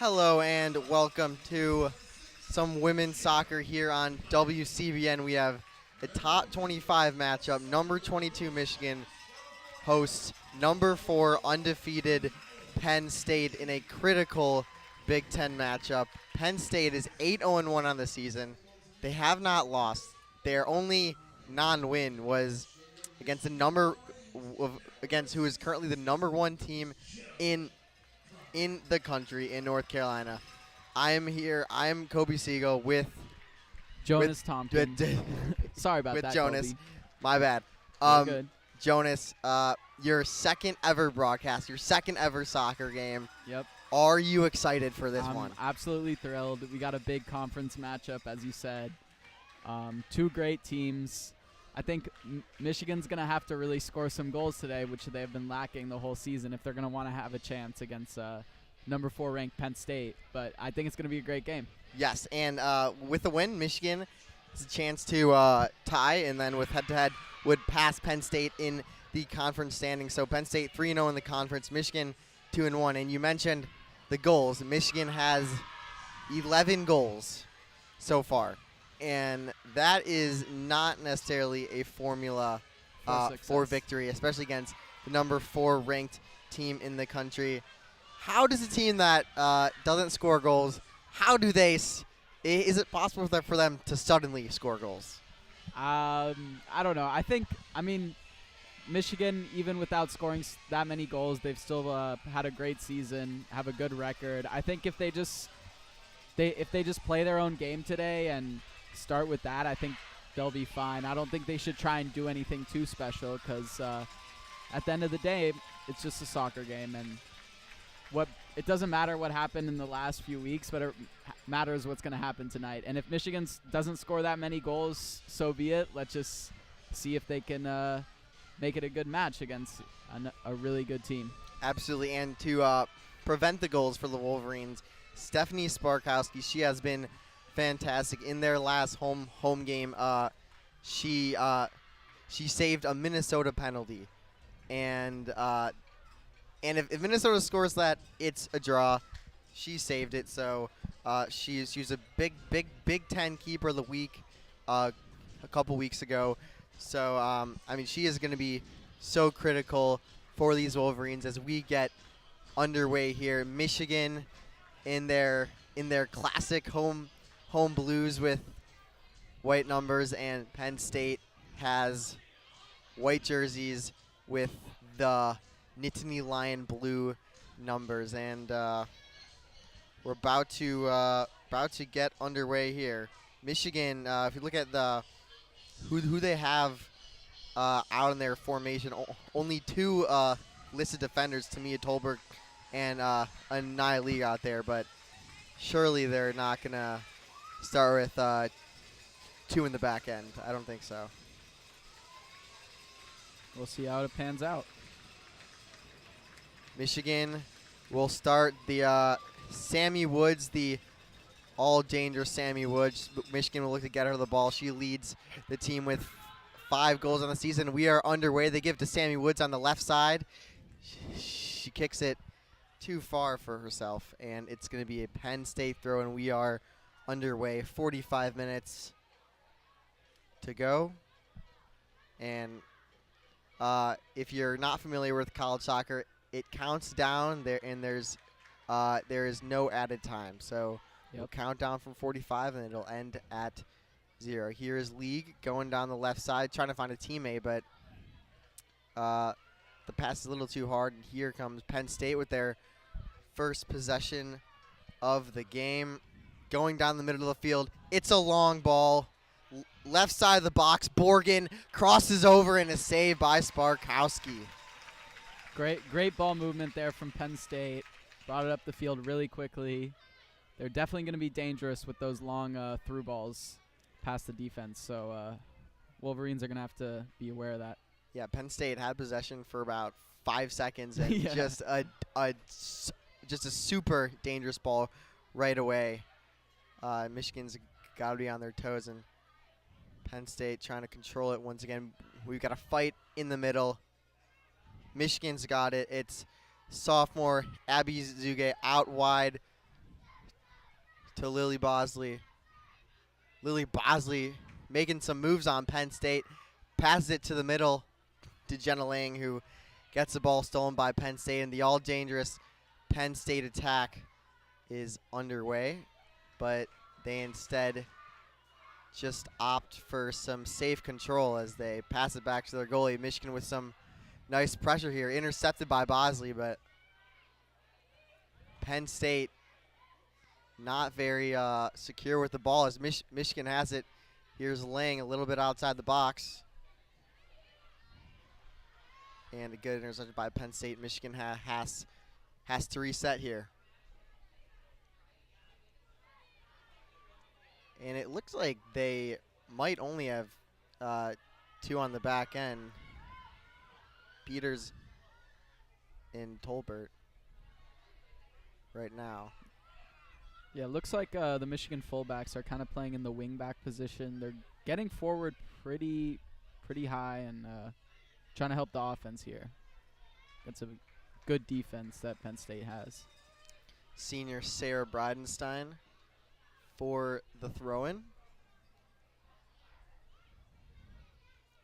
Hello and welcome to some women's soccer here on WCBN. We have a top 25 matchup. Number 22 Michigan hosts number 4 undefeated Penn State in a critical Big Ten matchup. Penn State is 8-0-1 on the season. They have not lost. Their only non-win was against against who is currently the number 1 team in the country in North Carolina. I am here. I am Kobe Siegel with Jonas Tompkins. Sorry about with that, Jonas. Kobe. My bad. You're good. Jonas, your second ever broadcast, your second ever soccer game. Yep. Are you excited for this one? I'm absolutely thrilled. We got a big conference matchup, as you said. Two great teams. I think Michigan's going to have to really score some goals today, which they have been lacking the whole season if they're going to want to have a chance against number 4 ranked Penn State. But I think it's going to be a great game. Yes, and with the win, Michigan has a chance to tie, and then with head-to-head would pass Penn State in the conference standing. So Penn State 3-0 in the conference, Michigan 2-1. And you mentioned the goals. Michigan has 11 goals so far. And that is not necessarily a formula for victory, especially against the number 4 ranked team in the country. How does a team that doesn't score goals, how do they is it possible for them to suddenly score goals? I don't know. I mean, Michigan, even without scoring that many goals, they've still had a great season, have a good record. I think if they just play their own game today and start with that, I think they'll be fine. I don't think they should try and do anything too special because at the end of the day, it's just a soccer game, and it doesn't matter what happened in the last few weeks, but it matters what's going to happen tonight. And if Michigan doesn't score that many goals, so be it. Let's just see if they can make it a good match against a really good team. Absolutely, and to prevent the goals for the Wolverines, Stephanie Sparkowski, she has been fantastic in their last home game. She saved a Minnesota penalty, and if Minnesota scores that, it's a draw. She saved it, so she was a Big Ten keeper of the week a couple weeks ago. So I mean, she is going to be so critical for these Wolverines as we get underway here. Michigan in their classic home blues with white numbers, and Penn State has white jerseys with the Nittany Lion blue numbers, and we're about to get underway here. Michigan, if you look at who they have out in their formation, only 2 listed defenders, Tamia Tolberg and Nia Lee out there, but surely they're not gonna start with 2 in the back end. I don't think so. We'll see how it pans out. Michigan will start the Sammy Woods, the all-dangerous Sammy Woods. Michigan will look to get her the ball. She leads the team with 5 goals on the season. We are underway. They give to Sammy Woods on the left side. She kicks it too far for herself, and it's going to be a Penn State throw, and we are underway. 45 minutes to go. And if you're not familiar with college soccer, it counts down there, and there is no added time. So it'll count down from 45, and it'll end at 0. Here is League going down the left side, trying to find a teammate, but the pass is a little too hard. And here comes Penn State with their first possession of the game. Going down the middle of the field, it's a long ball. Left side of the box, Borgen crosses over, and a save by Sparkowski. Great ball movement there from Penn State. Brought it up the field really quickly. They're definitely going to be dangerous with those long through balls past the defense. So Wolverines are going to have to be aware of that. Yeah, Penn State had possession for about 5 seconds, and Yeah. just a super dangerous ball right away. Michigan's got to be on their toes, and Penn State trying to control it once again. We've got a fight in the middle. Michigan's got it. It's sophomore Abby Zuge out wide. to Lily Bosley. Lily Bosley making some moves on Penn State. Passes it to the middle to Jenna Lang, who gets the ball stolen by Penn State, and the all-dangerous Penn State attack is underway. But they instead just opt for some safe control as they pass it back to their goalie. Michigan with some nice pressure here. Intercepted by Bosley, but Penn State not very secure with the ball as Michigan has it. Here's Lang a little bit outside the box. And a good interception by Penn State. Michigan has to reset here. And it looks like they might only have 2 on the back end. Peters and Tolbert right now. Yeah, it looks like the Michigan fullbacks are kind of playing in the wingback position. They're getting forward pretty high and trying to help the offense here. That's a good defense that Penn State has. Senior Sarah Bridenstine for the throw-in.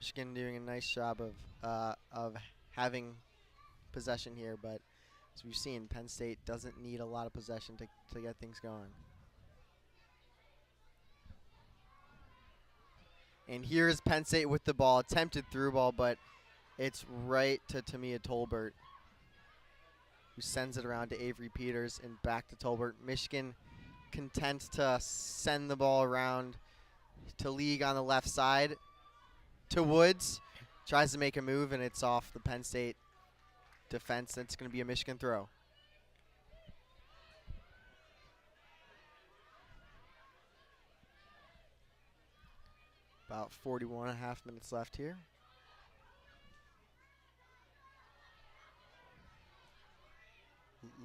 Michigan doing a nice job of having possession here, but as we've seen, Penn State doesn't need a lot of possession to get things going. And here's Penn State with the ball, attempted through ball, but it's right to Tamia Tolbert, who sends it around to Avery Peters and back to Tolbert. Michigan content to send the ball around to League on the left side to Woods. Tries to make a move, and it's off the Penn State defense. That's going to be a Michigan throw. About 41.5 minutes left here.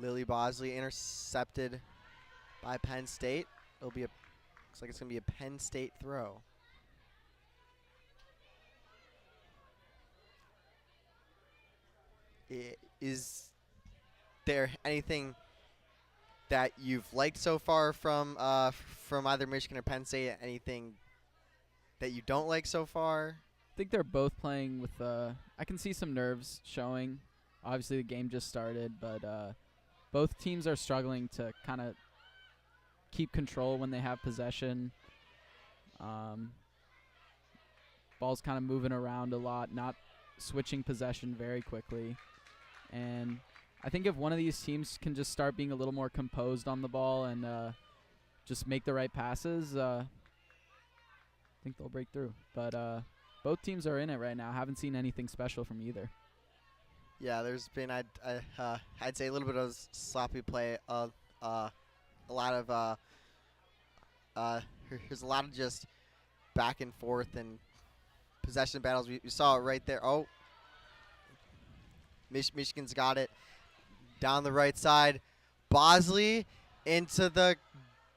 Lily Bosley intercepted by Penn State. It'll be looks like it's going to be a Penn State throw. Is there anything that you've liked so far from either Michigan or Penn State? Anything that you don't like so far? I think they're both playing with I can see some nerves showing. Obviously the game just started, but both teams are struggling to kind of keep control when they have possession. Ball's kind of moving around a lot, not switching possession very quickly. And I think if one of these teams can just start being a little more composed on the ball and just make the right passes, I think they'll break through. But both teams are in it right now. Haven't seen anything special from either. Yeah, there's been I'd say a little bit of sloppy play. A lot of there's a lot of just back and forth and possession battles. We saw it right there. Oh, Michigan's got it down the right side. Bosley into the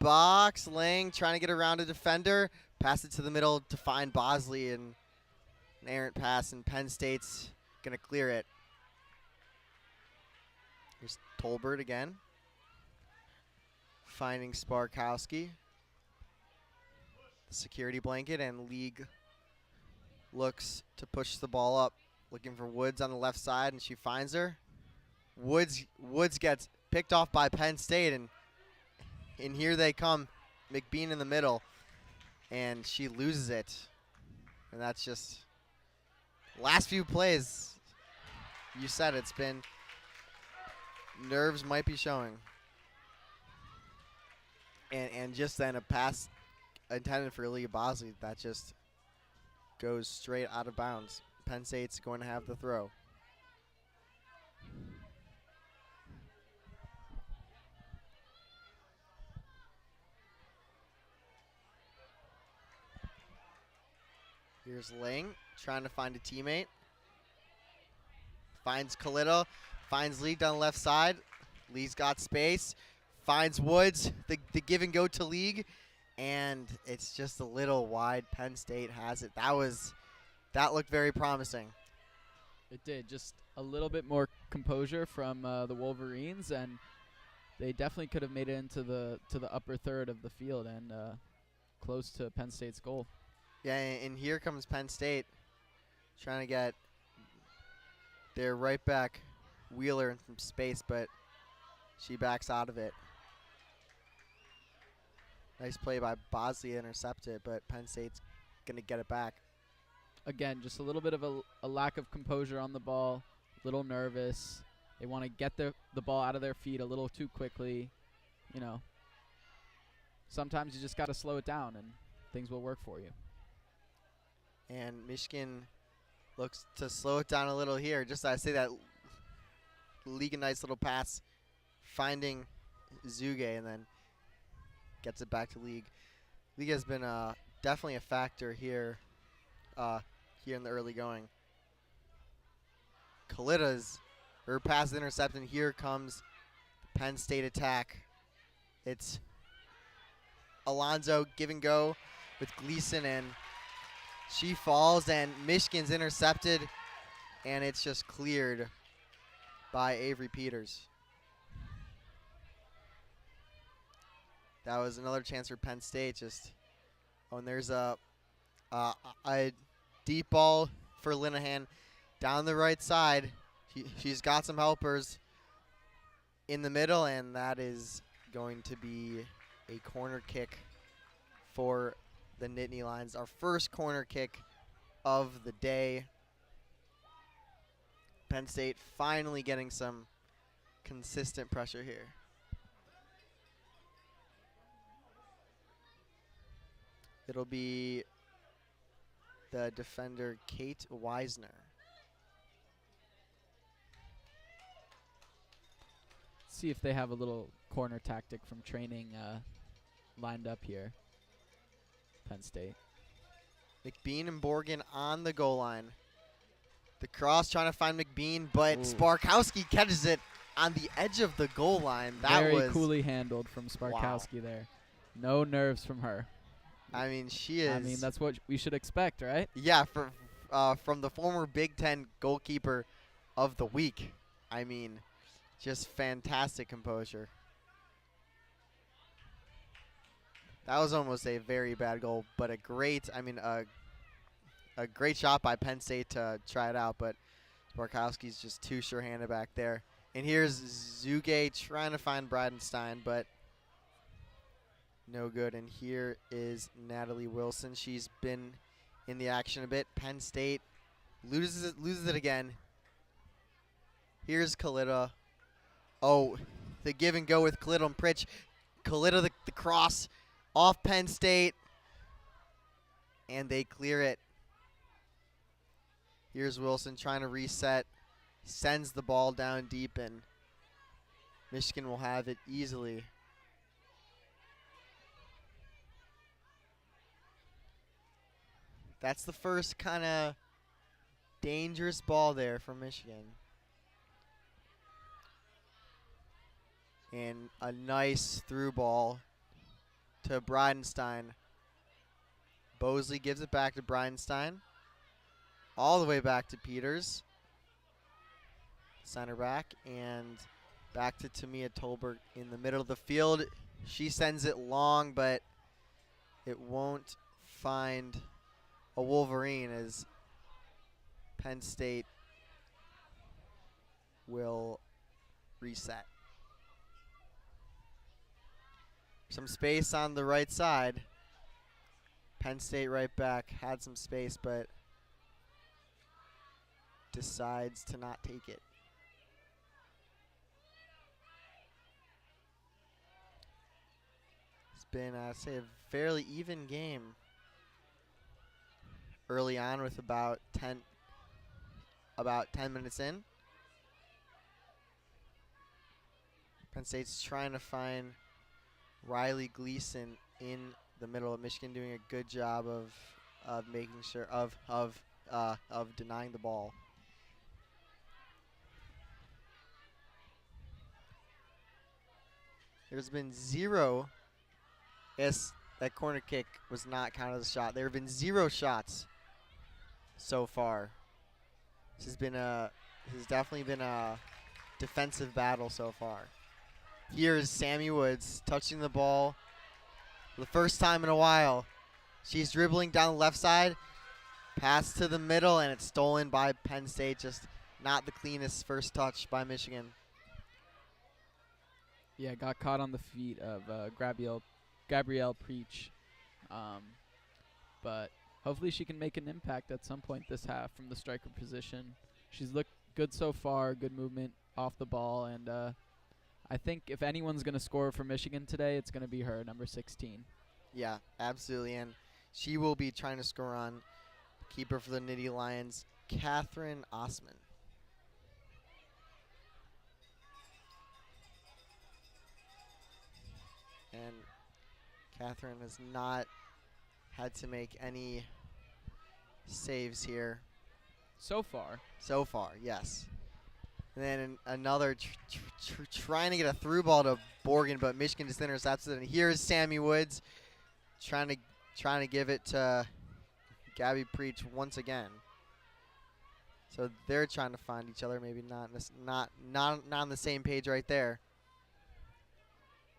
box. Lang trying to get around a defender. Pass it to the middle to find Bosley, and an errant pass, and Penn State's going to clear it. Here's Tolbert again. Finding Sparkowski. The security blanket, and League looks to push the ball up. Looking for Woods on the left side, and she finds her. Woods gets picked off by Penn State, and here they come. McBean in the middle, and she loses it. And that's just last few plays. You said it's been nerves might be showing. And just then a pass intended for Leah Bosley that just goes straight out of bounds. Penn State's going to have the throw. Here's Lang trying to find a teammate. Finds Kalita. Finds Lee down the left side. Lee's got space. Finds Woods. The give and go to League. And it's just a little wide. Penn State has it. That looked very promising. It did. Just a little bit more composure from the Wolverines, and they definitely could have made it into the upper third of the field and close to Penn State's goal. Yeah, and here comes Penn State trying to get their right back Wheeler in some space, but she backs out of it. Nice play by Bosley to intercept it, but Penn State's going to get it back. Again, just a little bit of a lack of composure on the ball, a little nervous. They want to get the ball out of their feet a little too quickly. You know, sometimes you just got to slow it down and things will work for you. And Michigan looks to slow it down a little here. Just I say that, league a nice little pass, finding Zuge, and then gets it back to League. League has been definitely a factor here here in the early going. Kalita's, her pass is intercepted, and here comes the Penn State attack. It's Alonzo give and go with Gleason, and she falls, and Michigan's intercepted, and it's just cleared by Avery Peters. That was another chance for Penn State. And there's a deep ball for Linehan down the right side. She's got some helpers in the middle, and that is going to be a corner kick for the Nittany Lions. Our first corner kick of the day. Penn State finally getting some consistent pressure here. It'll be the defender, Kate Weisner. See if they have a little corner tactic from training lined up here. Penn State. McBean and Borgen on the goal line. The cross trying to find McBean, but Ooh. Sparkowski catches it on the edge of the goal line. That Very was coolly handled from Sparkowski there. No nerves from her. I mean, she is. I mean, that's what we should expect, right? Yeah, from the former Big Ten goalkeeper of the week. I mean, just fantastic composure. That was almost a very bad goal, but a great shot by Penn State to try it out, but Sparkowski's just too sure-handed back there. And here's Zuge trying to find Bridenstine, but no good. And here is Natalie Wilson. She's been in the action a bit. Penn State loses it again. Here's Kalita. Oh, the give and go with Kalita and Pritch. Kalita the cross off Penn State, and they clear it. Here's Wilson trying to reset, sends the ball down deep, and Michigan will have it easily. That's the first kind of dangerous ball there for Michigan. And a nice through ball to Bridenstine. Bosley gives it back to Bridenstine. All the way back to Peters. Center back. And back to Tamia Tolbert in the middle of the field. She sends it long, but it won't find a Wolverine as Penn State will reset. Some space on the right side. Penn State right back had some space, but decides to not take it. It's been, I'd say, a fairly even game early on with about 10 minutes in. Penn State's trying to find Riley Gleason in the middle of Michigan, doing a good job of making sure of denying the ball. There's been zero. Yes, that corner kick was not counted as a shot. There have been 0 shots so far. This has definitely been a defensive battle so far. Here's Sammy Woods touching the ball for the first time in a while. She's dribbling down the left side. Pass to the middle, and it's stolen by Penn State. Just not the cleanest first touch by Michigan. Yeah, got caught on the feet of Gabrielle Preach. But hopefully she can make an impact at some point this half from the striker position. She's looked good so far, good movement off the ball, and I think if anyone's going to score for Michigan today, it's going to be her, number 16. Yeah, absolutely, and she will be trying to score on keeper for the Nittany Lions, Catherine Osman. And Catherine has not had to make any saves here. So far. So far, yes. And then another trying to get a through ball to Borgen, but Michigan just intercepts it. And here's Sammy Woods trying to give it to Gabby Preach once again. So they're trying to find each other. Maybe not on the same page right there.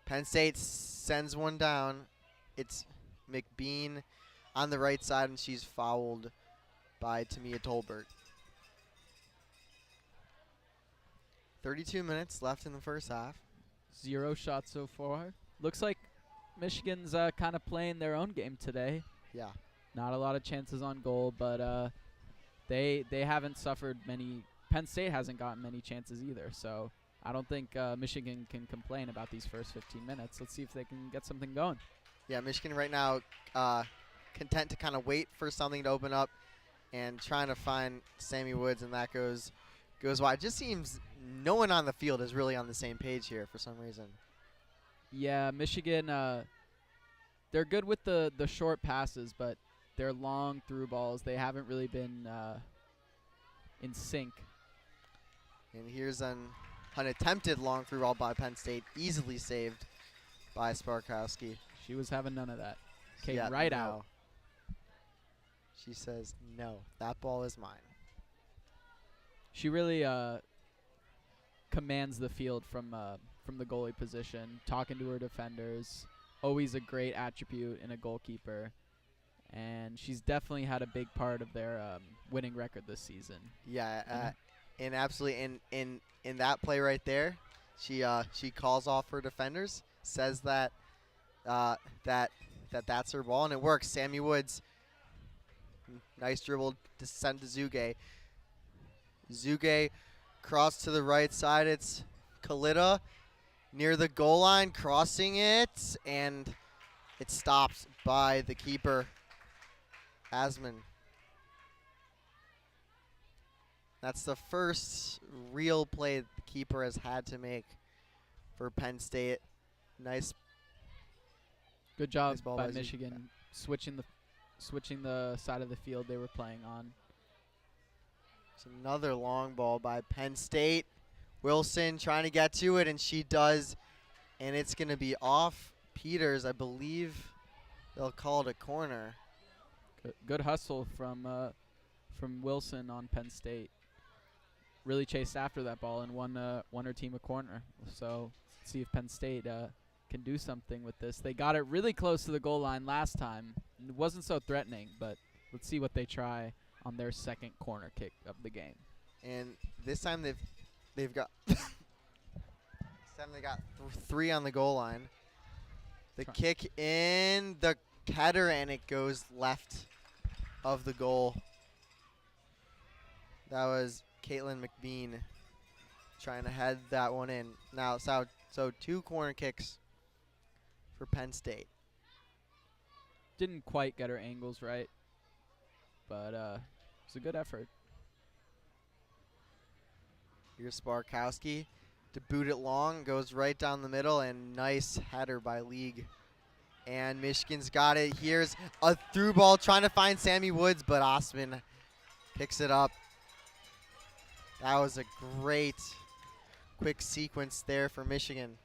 Penn State sends one down. It's McBean on the right side, and she's fouled by Tamia Tolbert. 32 minutes left in the first half. 0 shots so far. Looks like Michigan's kind of playing their own game today. Yeah. Not a lot of chances on goal, but they haven't suffered many. Penn State hasn't gotten many chances either, so I don't think Michigan can complain about these first 15 minutes. Let's see if they can get something going. Yeah, Michigan right now content to kind of wait for something to open up and trying to find Sammy Woods, and that goes wide. It just seems no one on the field is really on the same page here for some reason. Yeah, Michigan, they're good with the short passes, but their long through balls, they haven't really been in sync. And here's an attempted long through ball by Penn State, easily saved by Sparkowski. She was having none of that. Came Yeah, right no. out. She says, no, that ball is mine. She really commands the field from the goalie position, talking to her defenders. Always a great attribute in a goalkeeper. And she's definitely had a big part of their winning record this season. Yeah, and absolutely in that play right there, she calls off her defenders, says that that's her ball, and it works. Sammy Woods, nice dribble to send to Zuge. Zuge cross to the right side. It's Kalita near the goal line, crossing it, and it's stopped by the keeper, Asman. That's the first real play the keeper has had to make for Penn State. Nice. Good job Nice ball by by Michigan switching the side of the field they were playing on. It's another long ball by Penn State. Wilson trying to get to it, and she does, and it's going to be off Peters. I believe they'll call it a corner. Good hustle from Wilson on Penn State. Really chased after that ball and won her team a corner. So let's see if Penn State can do something with this. They got it really close to the goal line last time. It wasn't so threatening, but let's see what they try on their second corner kick of the game. And this time they've got this time they got 3 on the goal line. The kick in the header, and it goes left of the goal. That was Caitlin McBean trying to head that one in. Now, so 2 corner kicks for Penn State. Didn't quite get her angles right, but it's a good effort. Here's Sparkowski to boot it long, goes right down the middle, and nice header by League. And Michigan's got it. Here's a through ball trying to find Sammy Woods, but Osman picks it up. That was a great quick sequence there for Michigan.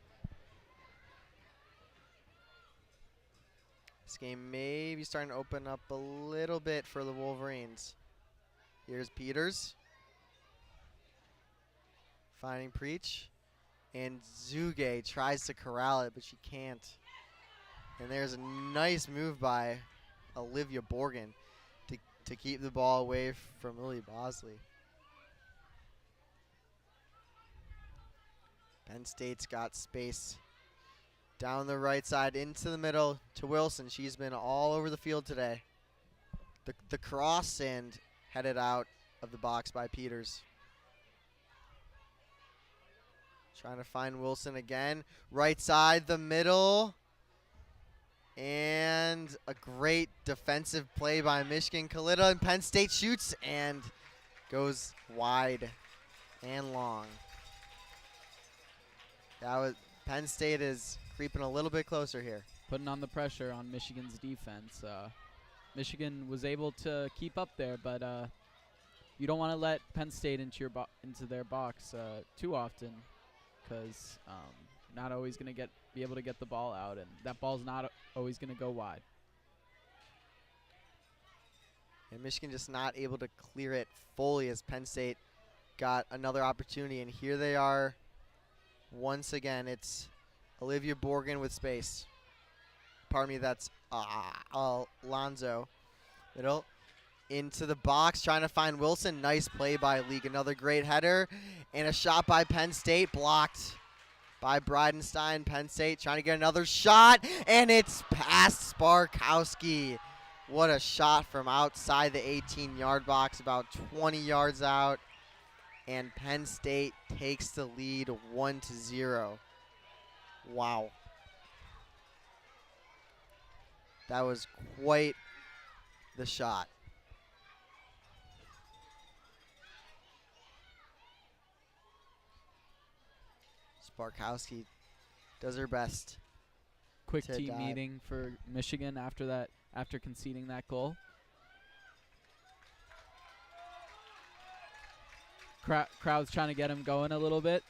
This game may be starting to open up a little bit for the Wolverines. Here's Peters finding Preach. And Zuge tries to corral it, but she can't. And there's a nice move by Olivia Borgen to keep the ball away from Lily Bosley. Penn State's got space down the right side into the middle to Wilson. She's been all over the field today. The cross and headed out of the box by Peters. Trying to find Wilson again. Right side, the middle. And a great defensive play by Michigan. Kalita, and Penn State shoots and goes wide and long. That was Penn State is creeping a little bit closer here. Putting on the pressure on Michigan's defense. Michigan was able to keep up there, but you don't want to let Penn State into their box too often, because not always going to be able to get the ball out, and that ball's not always going to go wide. And Michigan just not able to clear it fully as Penn State got another opportunity, and here they are once again. It's Olivia Borgen with space. Pardon me, that's Alonzo. Middle into the box, trying to find Wilson. Nice play by League. Another great header, and a shot by Penn State, blocked by Bridenstine. Penn State trying to get another shot, and it's past Sparkowski. What a shot from outside the 18-yard box, about 20 yards out. And Penn State takes the lead 1-0. Wow. That was quite the shot. Sparkowski does her best. Quick team meeting for Michigan after conceding that goal. Crowd's trying to get him going a little bit.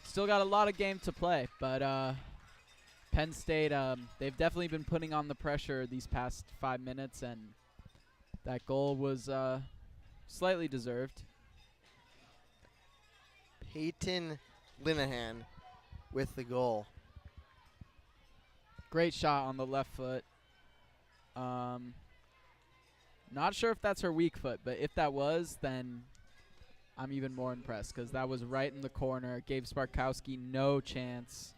Still got a lot of game to play, but Penn State, they've definitely been putting on the pressure these past 5 minutes, and that goal was slightly deserved. Peyton Linehan with the goal. Great shot on the left foot. Not sure if that's her weak foot, but if that was, then I'm even more impressed, because that was right in the corner. It gave Sparkowski no chance.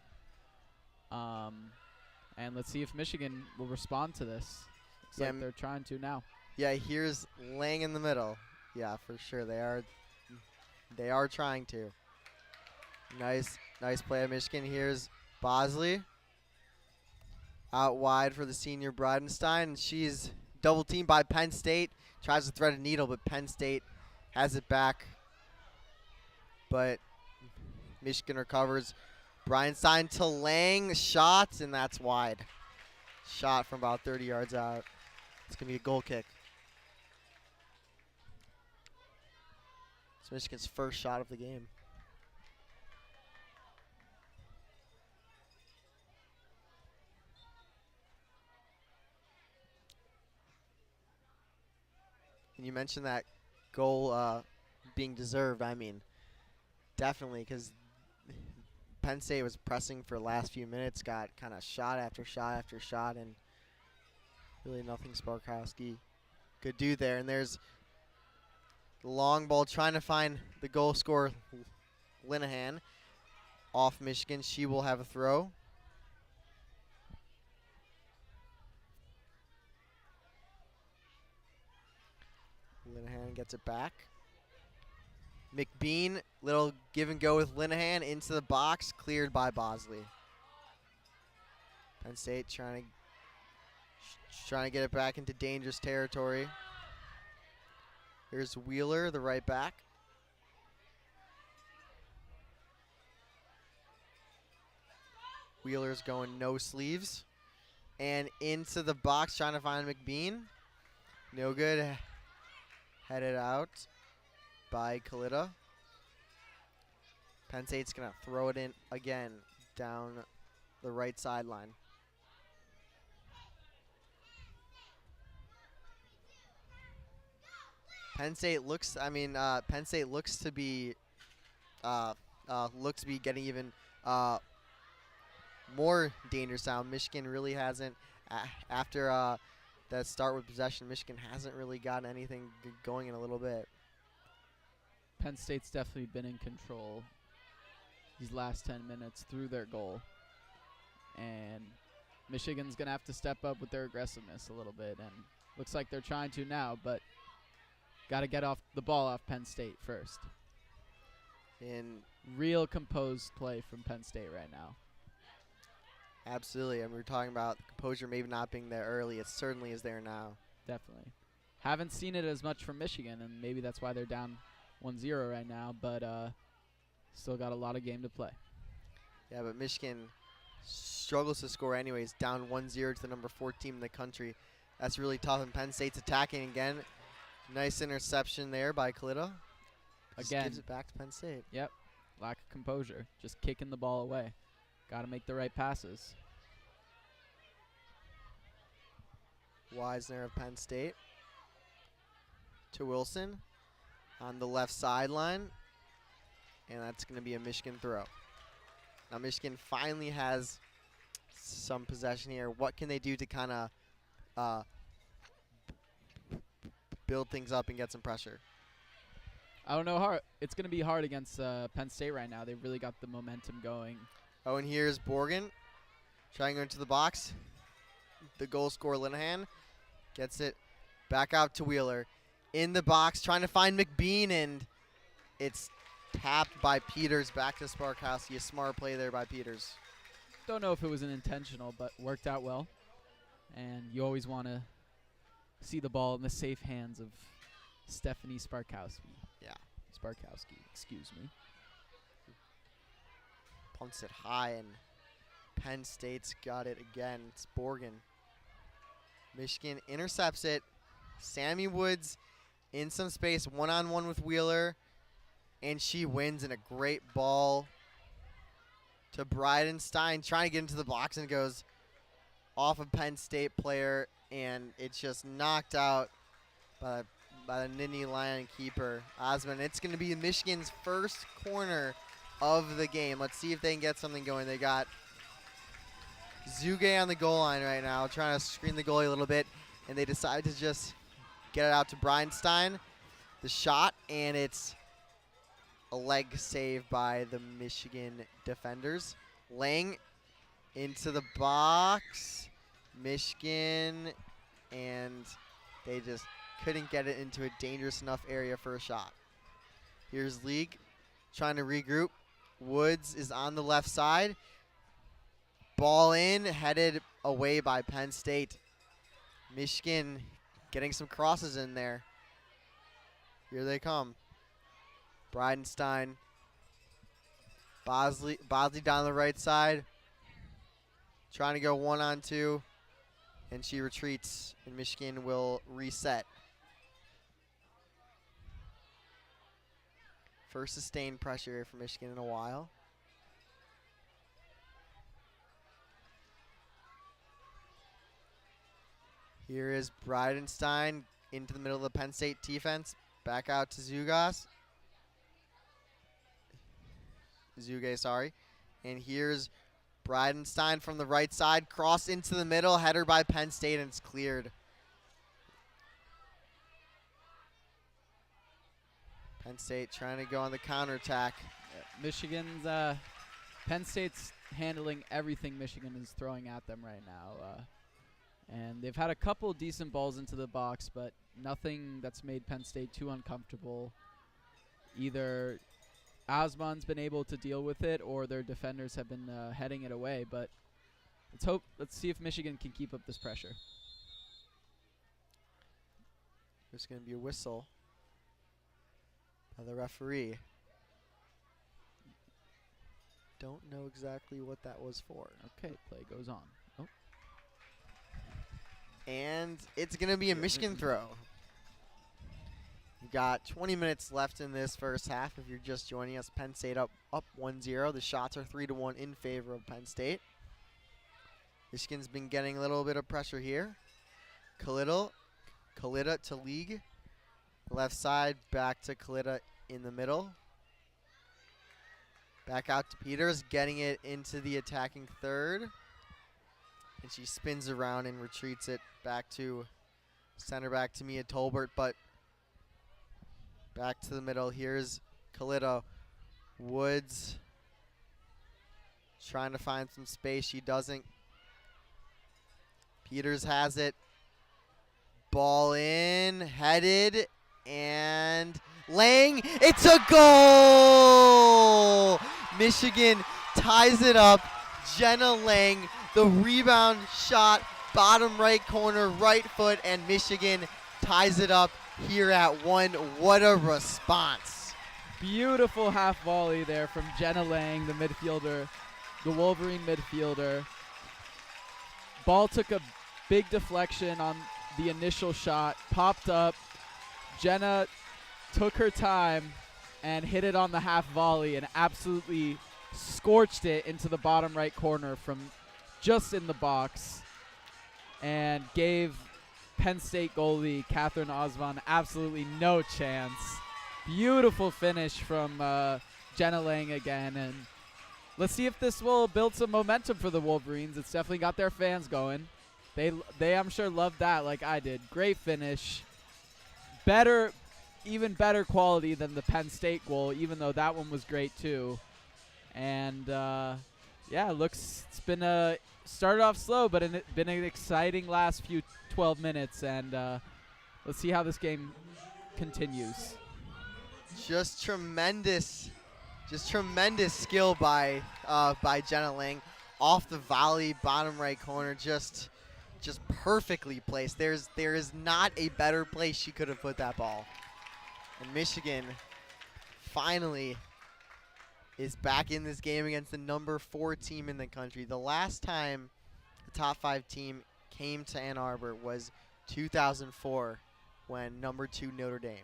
And let's see if Michigan will respond to this. Looks like they're trying to now. Yeah, here's Lang in the middle. Yeah, for sure. They are trying to. Nice play at Michigan. Here's Bosley. Out wide for the senior Bridenstine. And she's double teamed by Penn State. Tries to thread a needle, but Penn State has it back. But Michigan recovers. Bridenstine to Lang. Shot, and that's wide. Shot from about 30 yards out. It's going to be a goal kick. It's Michigan's first shot of the game. And you mentioned that goal being deserved. I mean, definitely, because Penn State was pressing for the last few minutes, got kind of shot after shot after shot, and really nothing Sparkowski could do there. And there's the long ball trying to find the goal scorer, Linehan, off Michigan. She will have a throw. Linehan gets it back. McBean, little give and go with Linehan into the box, cleared by Bosley. Penn State trying to get it back into dangerous territory. Here's Wheeler, the right back. Wheeler's going no sleeves. And into the box, trying to find McBean. No good. Headed out by Kalita. Penn State's going to throw it in again down the right sideline. Penn State looks to be, I looks to be getting even more dangerous now. Michigan really hasn't, after that start with possession, Michigan hasn't really gotten anything going in a little bit. Penn State's definitely been in control these last 10 minutes through their goal. And Michigan's going to have to step up with their aggressiveness a little bit. And looks like they're trying to now, but got to get off the ball off Penn State first. In real composed play from Penn State right now. Absolutely, and we were talking about the composure maybe not being there early. It certainly is there now. Definitely. Haven't seen it as much from Michigan, and maybe that's why they're down 1-0 right now, but still got a lot of game to play. Yeah, but Michigan struggles to score anyways, down 1-0 to the number 4 team in the country. That's really tough, and Penn State's attacking again. Nice interception there by Kalita. Again. Gives it back to Penn State. Yep, lack of composure, just kicking the ball away. Got to make the right passes. Wisner of Penn State to Wilson on the left sideline, and that's going to be a Michigan throw. Now Michigan finally has some possession here. What can they do to kind of build things up and get some pressure? I don't know. It's going to be hard against Penn State right now. They've really got the momentum going. Oh, and here's Borgen trying to go into the box. The goal scorer, Linehan, gets it back out to Wheeler. In the box, trying to find McBean, and it's tapped by Peters back to Sparkowski. A smart play there by Peters. Don't know if it was an intentional, but worked out well. And you always want to see the ball in the safe hands of Stephanie Sparkowski. Yeah. Sparkowski, excuse me. Punts it high, and Penn State's got it again. It's Borgen. Michigan intercepts it. Sammy Woods in some space, one-on-one with Wheeler, and she wins in a great ball to Breidenstein, trying to get into the box, and goes off a Penn State player, and it's just knocked out by the Nittany Lion keeper, Osmond. It's going to be Michigan's first corner of the game. Let's see if they can get something going. They got Zuge on the goal line right now, trying to screen the goalie a little bit, and they decide to just get it out to Breidenstein. The shot, and it's a leg save by the Michigan defenders. Lang into the box. Michigan, and they just couldn't get it into a dangerous enough area for a shot. Here's League trying to regroup. Woods is on the left side. Ball in, headed away by Penn State. Michigan getting some crosses in there. Here they come. Breidenstein. Bosley down the right side. Trying to go 1-on-2. And she retreats, and Michigan will reset. First sustained pressure here for Michigan in a while. Here is Breidenstein into the middle of the Penn State defense. Back out to Zuge, sorry. And here's Breidenstein from the right side. Cross into the middle. Header by Penn State, and it's cleared. Penn State trying to go on the counterattack. Michigan's, Penn State's handling everything Michigan is throwing at them right now. And they've had a couple decent balls into the box, but nothing that's made Penn State too uncomfortable. Either Osmond's been able to deal with it, or their defenders have been heading it away. But let's see if Michigan can keep up this pressure. There's going to be a whistle by the referee. Don't know exactly what that was for. Okay, play goes on. Oh. And it's going to be a Michigan throw. You got 20 minutes left in this first half. If you're just joining us, Penn State up 1-0. The shots are 3-1 in favor of Penn State. Michigan's been getting a little bit of pressure here. Kalita to League. Left side, back to Kalita in the middle. Back out to Peters, getting it into the attacking third. And she spins around and retreats it back to center back to Mia Tolbert, but back to the middle. Here's Kalita Woods trying to find some space. She doesn't. Peters has it. Ball in, headed, and Lang. It's a goal! Michigan ties it up. Jenna Lang, the rebound shot, bottom right corner, right foot, and Michigan ties it up here at 1. What a response. Beautiful half volley there from Jenna Lang, the midfielder, the Wolverine midfielder. Ball took a big deflection on the initial shot, popped up. Jenna took her time and hit it on the half volley and absolutely scorched it into the bottom right corner from just in the box and gave Penn State goalie Catherine Osvan absolutely no chance. Beautiful finish from Jenna Lang again, and let's see if this will build some momentum for the Wolverines. It's definitely got their fans going. They I'm sure loved that like I did. Great finish. Even better quality than the Penn State goal, even though that one was great too. And yeah, it's been started off slow, but it's been an exciting last few 12 minutes, and let's see how this game continues. Just tremendous skill by Jenna Lang off the volley, bottom right corner, just perfectly placed. There is not a better place she could have put that ball. And Michigan finally is back in this game against the number 4 team in the country. The last time the top 5 team came to Ann Arbor was 2004 when number 2 Notre Dame.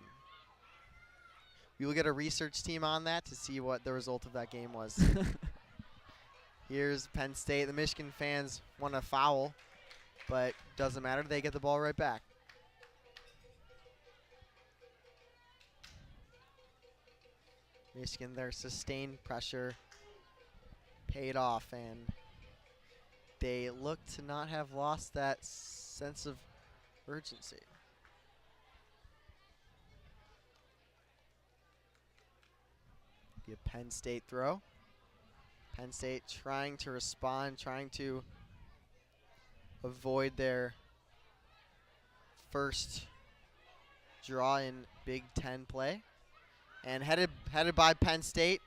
We will get a research team on that to see what the result of that game was. Here's Penn State. The Michigan fans want a foul, but doesn't matter. They get the ball right back. Michigan, their sustained pressure paid off, and they look to not have lost that sense of urgency. Be a Penn State throw. Penn State trying to respond, trying to avoid their first draw in Big Ten play. And headed by Penn State.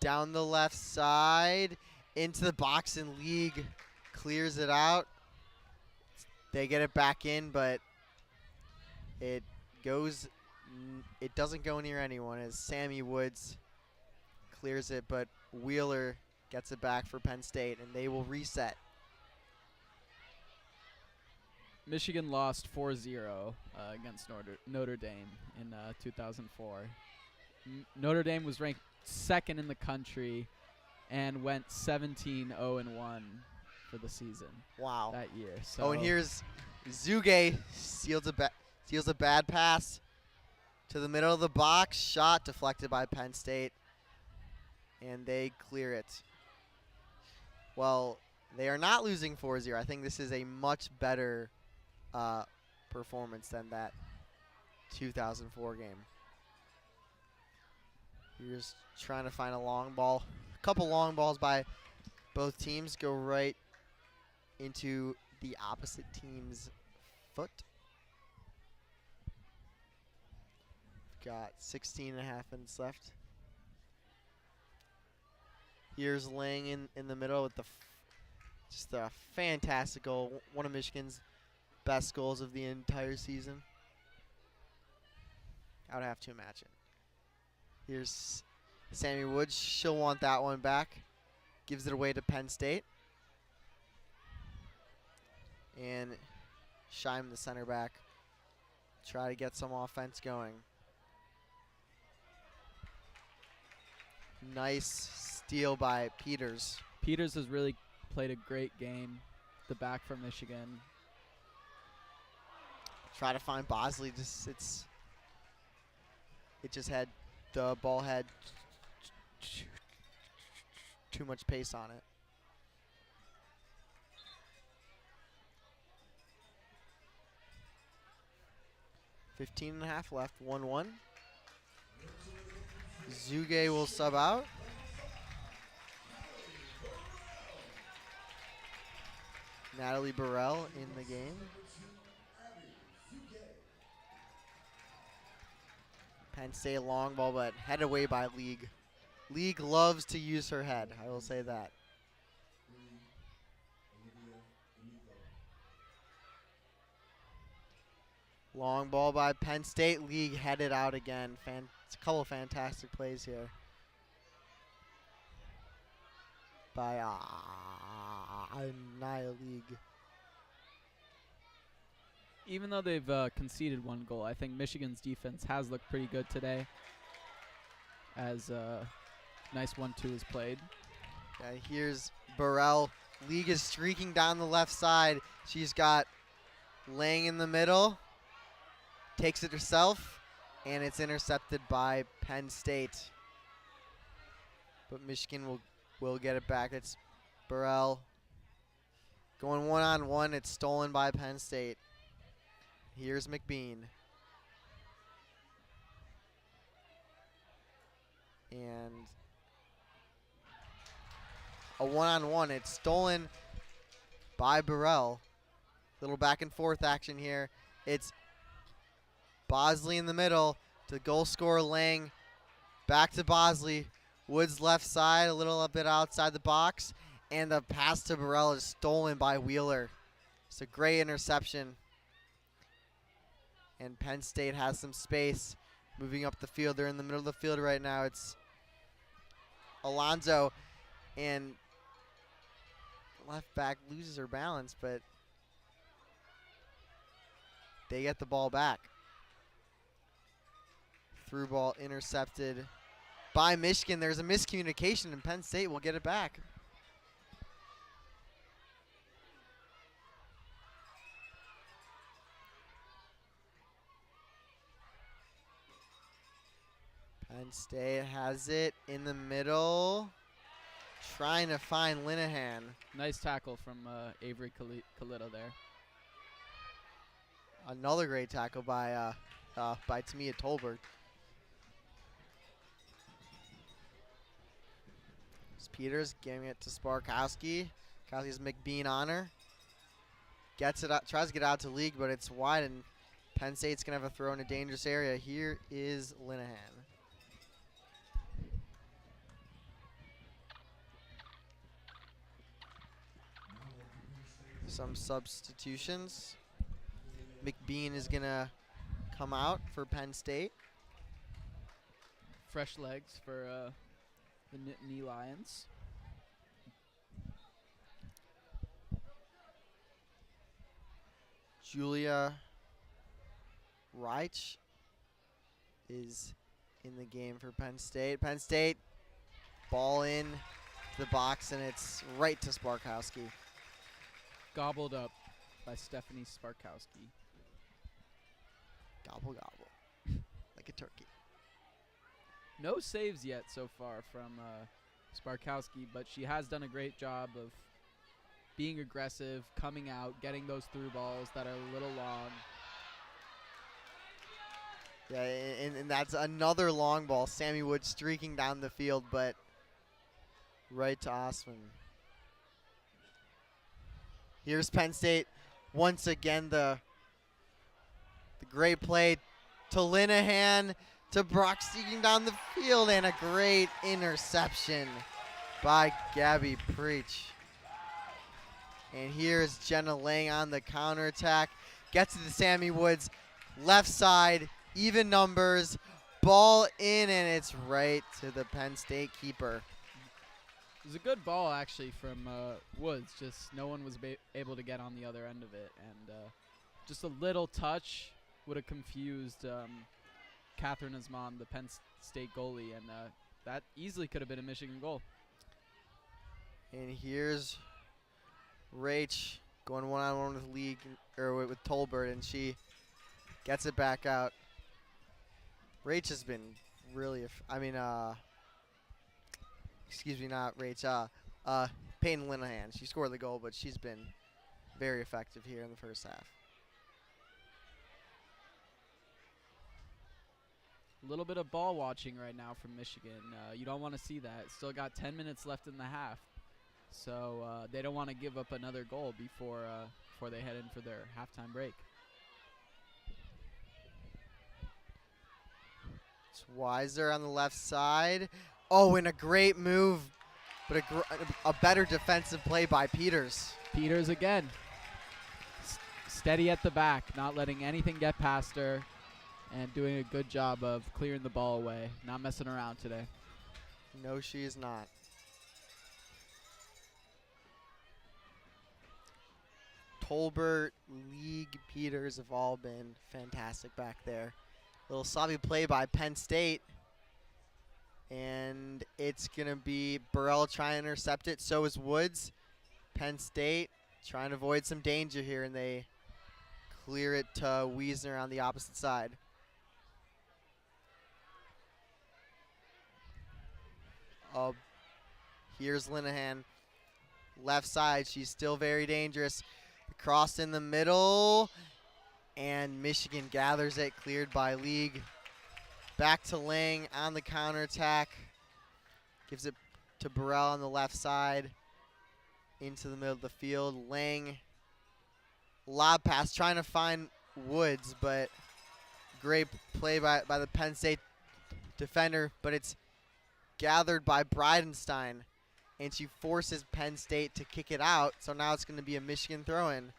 Down the left side, into the box, and League clears it out. They get it back in, but it doesn't go near anyone as Sammy Woods clears it, but Wheeler gets it back for Penn State, and they will reset. Michigan lost 4-0 against Notre Dame in 2004. Notre Dame was ranked 2nd in the country and went 17-0-1 for the season. Wow. That year. So oh, and here's Zuge steals a bad pass to the middle of the box. Shot deflected by Penn State, and they clear it. Well, they are not losing 4-0. I think this is a much better performance than that 2004 game. You're just trying to find a long ball. A couple long balls by both teams go right into the opposite team's foot. Got 16 and a half minutes left. Here's Lang in the middle with just a fantastic goal. One of Michigan's best goals of the entire season. I would have to imagine. Here's Sammy Woods. She'll want that one back. Gives it away to Penn State. And Scheim, the center back, try to get some offense going. Nice steal by Peters. Peters has really played a great game. The back from Michigan. Try to find Bosley. The ball had too much pace on it. .15.5 left, 1-1. Zuge will sub out. Natalie Burrell in the game. Penn State long ball, but headed away by League. League loves to use her head, I will say that. Long ball by Penn State. League headed out again. It's a couple of fantastic plays here by Nia League. Even though they've conceded one goal, I think Michigan's defense has looked pretty good today, as nice 1-2 is played. Yeah, here's Burrell. League is streaking down the left side. She's got Lang in the middle. Takes it herself, and it's intercepted by Penn State. But Michigan will get it back. It's Burrell going one-on-one. It's stolen by Penn State. Here's McBean. And a one-on-one. It's stolen by Burrell. Little back and forth action here. It's Bosley in the middle to goal scorer Lang. Back to Bosley. Woods left side, a little bit outside the box. And the pass to Burrell is stolen by Wheeler. It's a great interception. And Penn State has some space moving up the field. They're in the middle of the field right now. It's Alonzo, and left back loses her balance, but they get the ball back. Through ball intercepted by Michigan. There's a miscommunication, and Penn State will get it back. Penn State has it in the middle, trying to find Linehan. Nice tackle from Avery Calito there. Another great tackle by Tamia Tolbert. Peters giving it to Sparkowski. Kowski's McBean on her. Gets it out, tries to get out to League, but it's wide, and Penn State's going to have a throw in a dangerous area. Here is Linehan. Some substitutions. McBean is going to come out for Penn State. Fresh legs for the Nittany Lions. Julia Reich is in the game for Penn State. Penn State, ball in to the box, and it's right to Sparkowski. Gobbled up by Stephanie Sparkowski. Gobble, gobble, like a turkey. No saves yet so far from Sparkowski, but she has done a great job of being aggressive, coming out, getting those through balls that are a little long. Yeah, and that's another long ball. Sammy Wood streaking down the field, but right to Osman. Here's Penn State. Once again, the great play to Linehan, to Brock streaking down the field, and a great interception by Gabby Preach. And here's Jenna Lang on the counterattack. Gets it to Sammy Woods. Left side, even numbers. Ball in, and it's right to the Penn State keeper. It was a good ball, actually, from Woods. Just no one was able to get on the other end of it. And just a little touch would have confused Catherine Asman, the Penn State goalie. And that easily could have been a Michigan goal. And here's Rach going one-on-one with League, or with Tolbert, and she gets it back out. Rach has been really, excuse me, not Rach, Peyton Linehan. She scored the goal, but she's been very effective here in the first half. A little bit of ball watching right now from Michigan. You don't want to see that. Still got 10 minutes left in the half. So they don't want to give up another goal before they head in for their halftime break. It's Weiser on the left side. Oh, and a great move, but a better defensive play by Peters. Peters again. Steady at the back, not letting anything get past her, and doing a good job of clearing the ball away. Not messing around today. No, she is not. Tolbert, League, Peters have all been fantastic back there. Little sloppy play by Penn State. And it's going to be Burrell trying to intercept it. So is Woods. Penn State trying to avoid some danger here, and they clear it to Wiesner on the opposite side. Here's Linehan. Left side, she's still very dangerous. Cross in the middle, and Michigan gathers it, cleared by League. Back to Lang on the counterattack. Gives it to Burrell on the left side. Into the middle of the field. Lang, lob pass, trying to find Woods, but great play by the Penn State defender, but it's gathered by Bridenstine, and she forces Penn State to kick it out, so now it's going to be a Michigan throw-in,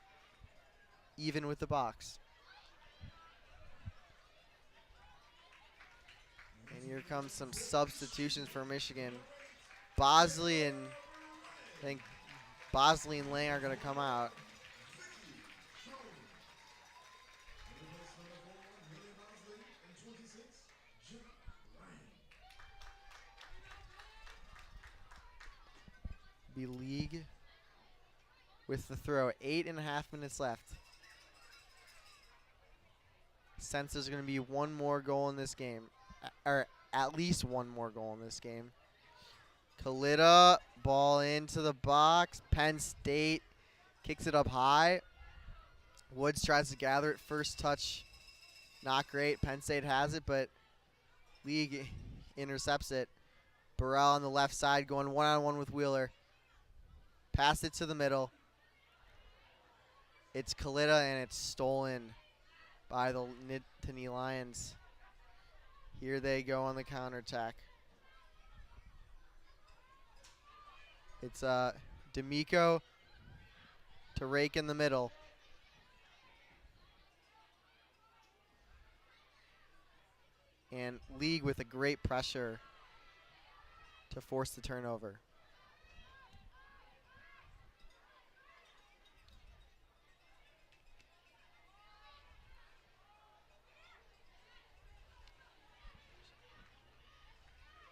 even with the box. And here comes some substitutions for Michigan. Bosley and I think Bosley and Lang are going to come out. Be League with the throw. 8.5 minutes left. Since there's going to be one more goal in this game, or at least one more goal in this game. Kalita, ball into the box. Penn State kicks it up high. Woods tries to gather it. First touch, not great. Penn State has it, but League intercepts it. Burrell on the left side going one-on-one with Wheeler. Pass it to the middle. It's Kalita, and it's stolen by the Nittany Lions. Here they go on the counterattack. It's D'Amico to Rake in the middle. And League with a great pressure to force the turnover.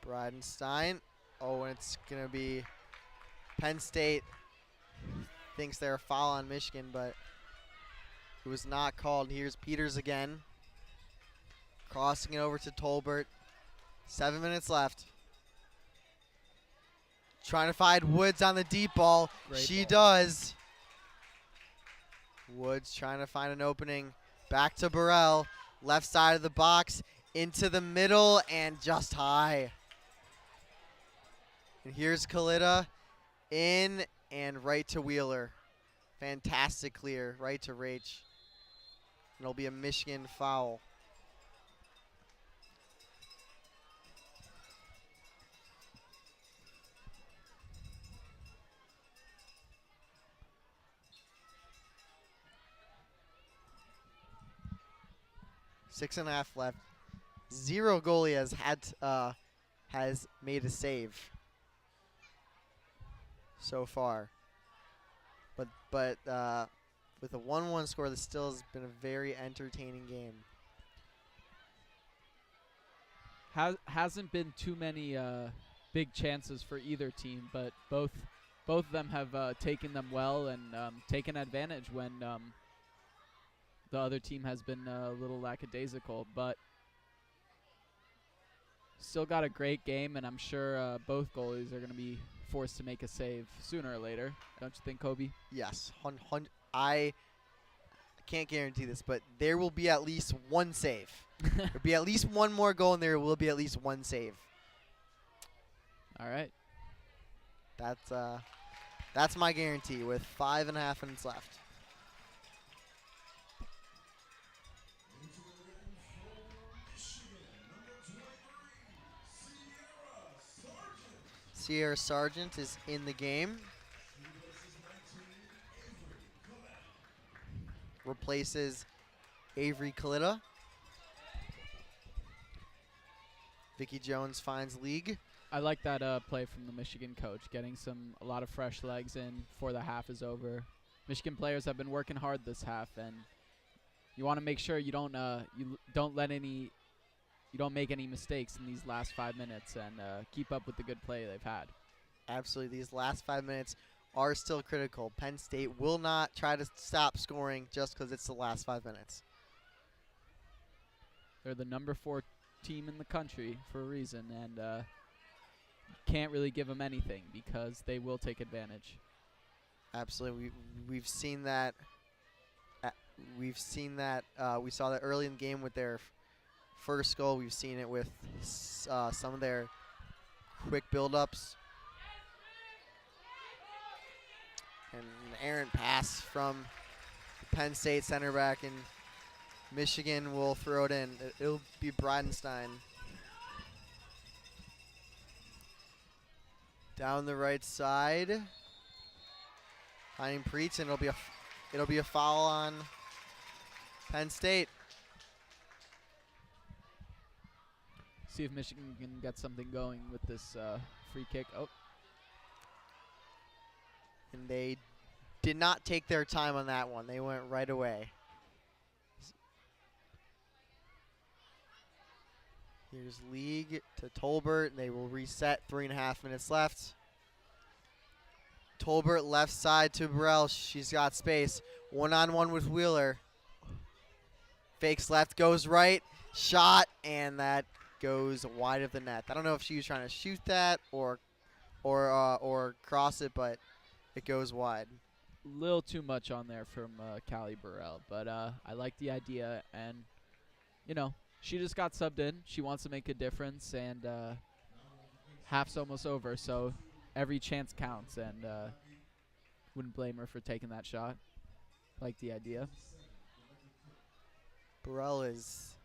Bridenstine. Oh, and it's going to be Penn State thinks they're a foul on Michigan, but it was not called. Here's Peters again. Crossing it over to Tolbert. 7 minutes left. Trying to find Woods on the deep ball. She does. Woods trying to find an opening. Back to Burrell. Left side of the box. Into the middle and just high. And here's Kalita. In and right to Wheeler. Fantastic clear. Right to Rach. It'll be a Michigan foul. Six and a half left. Zero goalie has made a save so far. But with a 1-1 score, this still has been a very entertaining game. Hasn't been too many big chances for either team, but both of them have taken them well and taken advantage when the other team has been a little lackadaisical. But still got a great game, and I'm sure both goalies are going to be forced to make a save sooner or later. Don't you think, Kobe? Yes. I can't guarantee this, but there will be at least one save. There'll be at least one more goal, and there will be at least one save. All right. That's my guarantee with 5.5 minutes left. Sierra Sargent is in the game. Replaces Avery Kalita. Vicky Jones finds league. I like that play from the Michigan coach, getting a lot of fresh legs in before the half is over. Michigan players have been working hard this half, and you want to make sure you don't make any mistakes in these last 5 minutes, and keep up with the good play they've had. Absolutely, these last 5 minutes are still critical. Penn State will not try to stop scoring just because it's the last 5 minutes. They're the number 4 team in the country for a reason, and can't really give them anything because they will take advantage. Absolutely, we've seen that. We saw that early in the game with their first goal. We've seen it with some of their quick build-ups. And an errant pass from the Penn State center back, and Michigan will throw it in. It'll be Bridenstine. Down the right side. Finding Preach, and it'll be a foul on Penn State. See if Michigan can get something going with this free kick. Oh. And they did not take their time on that one. They went right away. Here's League to Tolbert. They will reset. 3.5 minutes left. Tolbert left side to Burrell. She's got space. One-on-one with Wheeler. Fakes left, goes right. Shot, and that goes wide of the net. I don't know if she was trying to shoot that or cross it, but it goes wide. A little too much on there from Callie Burrell, but I like the idea, and she just got subbed in. She wants to make a difference, and half's almost over, so every chance counts, and wouldn't blame her for taking that shot. Like the idea. Burrell is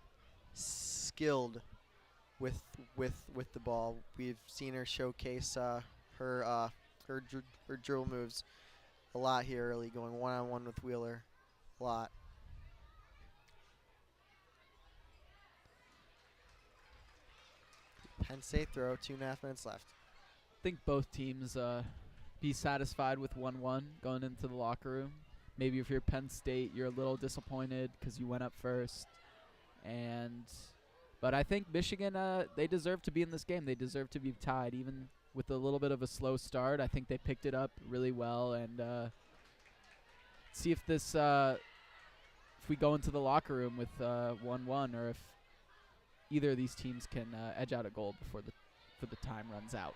skilled with the ball. We've seen her showcase her drill moves a lot here early, going one-on-one with Wheeler a lot. Penn State throw, 2.5 minutes left. I think both teams be satisfied with 1-1 going into the locker room. Maybe if you're Penn State, you're a little disappointed because you went up first. But I think Michigan, they deserve to be in this game. They deserve to be tied, even with a little bit of a slow start. I think they picked it up really well, and see if this, if we go into the locker room with 1-1, or if either of these teams can edge out a goal before the time runs out.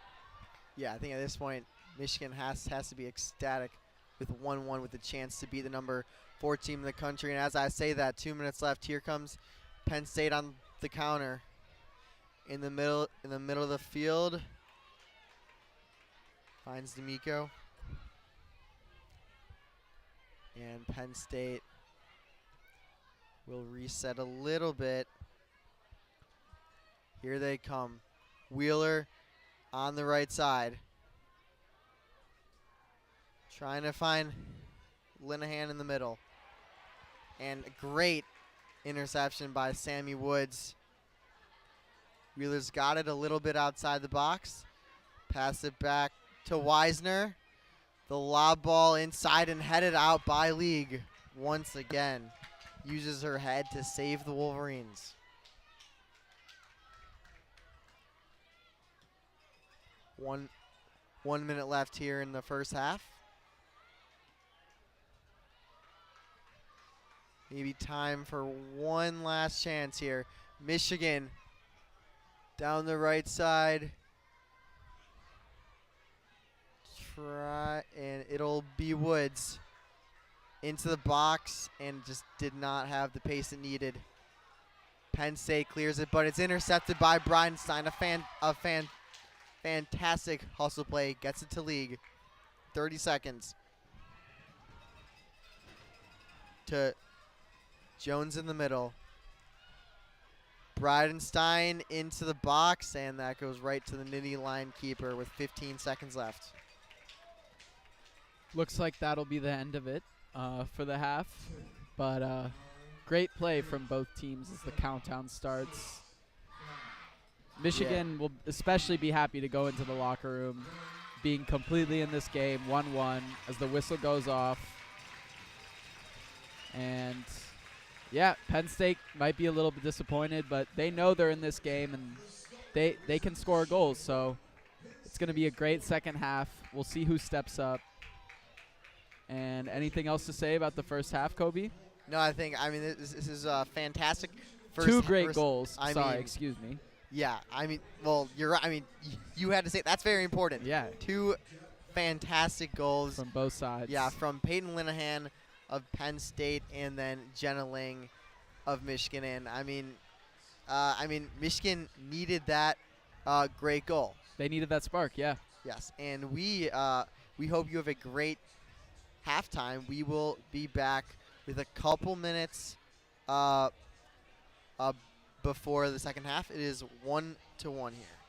Yeah, I think at this point, Michigan has to be ecstatic with 1-1 with a chance to beat the number 4 team in the country. And as I say that, 2 minutes left. Here comes Penn State on the counter in the middle of the field. Finds D'Amico. And Penn State will reset a little bit. Here they come. Wheeler on the right side. Trying to find Linehan in the middle. And a great interception by Sammy Woods. Wheeler's got it a little bit outside the box. Pass it back to Weisner. The lob ball inside and headed out by League once again. Uses her head to save the Wolverines. One minute left here in the first half. Maybe time for one last chance here. Michigan Down the right side. Try, and it'll be Woods. Into the box, and just did not have the pace it needed. Penn State clears it, but it's intercepted by Bridenstine. A fantastic hustle play. Gets it to League. 30 seconds. To Jones in the middle. Bridenstine into the box, and that goes right to the Nittany Lion keeper with 15 seconds left. Looks like that'll be the end of it for the half. But great play from both teams as the countdown starts. Michigan will especially be happy to go into the locker room being completely in this game, 1-1, as the whistle goes off. And, yeah, Penn State might be a little bit disappointed, but they know they're in this game, and they can score goals. So it's going to be a great second half. We'll see who steps up. And anything else to say about the first half, Kobe? No, I mean, this is a fantastic first. Two great goals. Sorry, excuse me. Yeah, I mean, well, you're right. I mean, you had to say that's very important. Yeah. Two fantastic goals. From both sides. Yeah, from Peyton Linehan of Penn State and then Jenna Ling of Michigan. And, I mean, Michigan needed that great goal. They needed that spark, yeah. Yes, and we hope you have a great halftime. We will be back with a couple minutes before the second half. It is 1-1 here.